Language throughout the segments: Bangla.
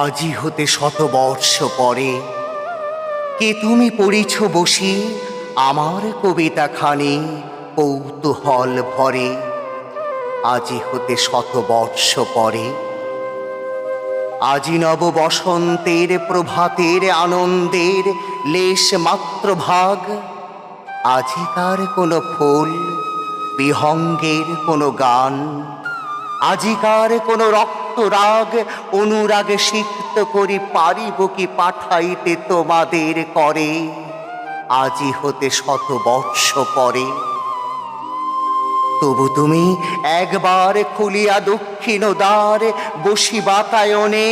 আজি হতে শতবর্ষ পরে কে তুমি পড়িছ বসি আমার কবিতাখানি কৌতূহল ভরে। আজি হতে শতবর্ষ পরে আজি নব বসন্তের প্রভাতের আনন্দের লেশ মাত্র ভাগ। আজিকার কোনো ফুল বিহঙ্গের কোনো গান, আজিকার কোনো রক্তরাগ অনুরাগে সিক্ত করি পারিব কি পাঠাইতে তোমাদের করে। আজি হতে শতবর্ষ পরে তবু তুমি একবার খুলিয়া দক্ষিণ দ্বার বসি বাতায়নে,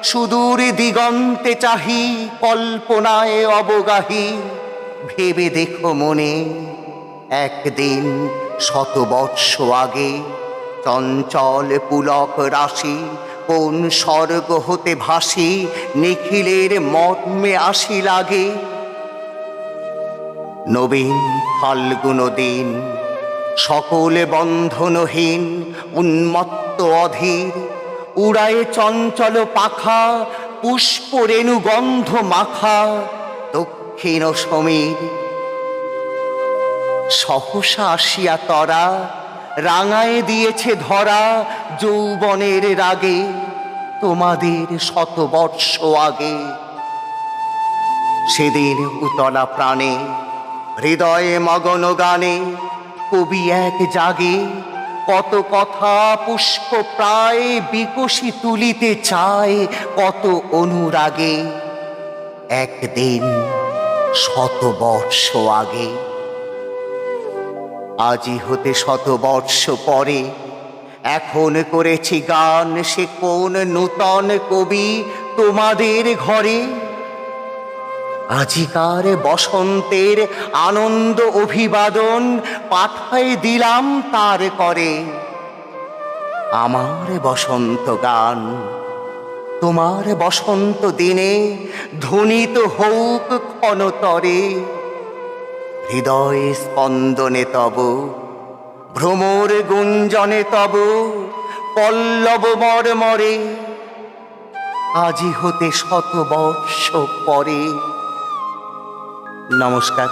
সুদূর দিগন্তে চাহি কল্পনায় অবগাহী। ভেবে দেখো মনে একদিন শতবর্ষ আগে চঞ্চল পুলক রাশি কোন স্বর্গ হতে ভাসি নিখিলের মর্মে আসি লাগে। নবীন ফাল্গুন দিন সকলে বন্ধনহীন উন্মত্ত অধীর, উড়ায়ে চঞ্চল পাখা পুষ্প রেণু গন্ধ মাখা দক্ষিণ সমীর। সহসা আসিয়া তরা রাঙায় দিয়েছে ধরা যৌবনের রাগে তোমাদের শতবর্ষ আগে। সেদিন উতলা প্রাণে হৃদয়ে মগন গানে কবি এক জাগে কত কথা পুষ্প প্রায় বিকশি তুলিতে চায় কত অনুরাগে। একদিন শতবর্ষ আগে আজি হতে শতবর্ষ পরে এখন করেছি গান সে কোন নূতন কবি তোমাদের ঘরে। আজিকার বসন্তের আনন্দ অভিবাদন পাঠায় দিলাম তার করে। আমার বসন্ত গান তোমার বসন্ত দিনে ধ্বনিত হউক ক্ষণতরে। হৃদয় স্পন্দনে তব ভ্রমর গুঞ্জনে তব পল্লব মর্মরে। আজি হতে শতবর্ষ পরে। নমস্কার।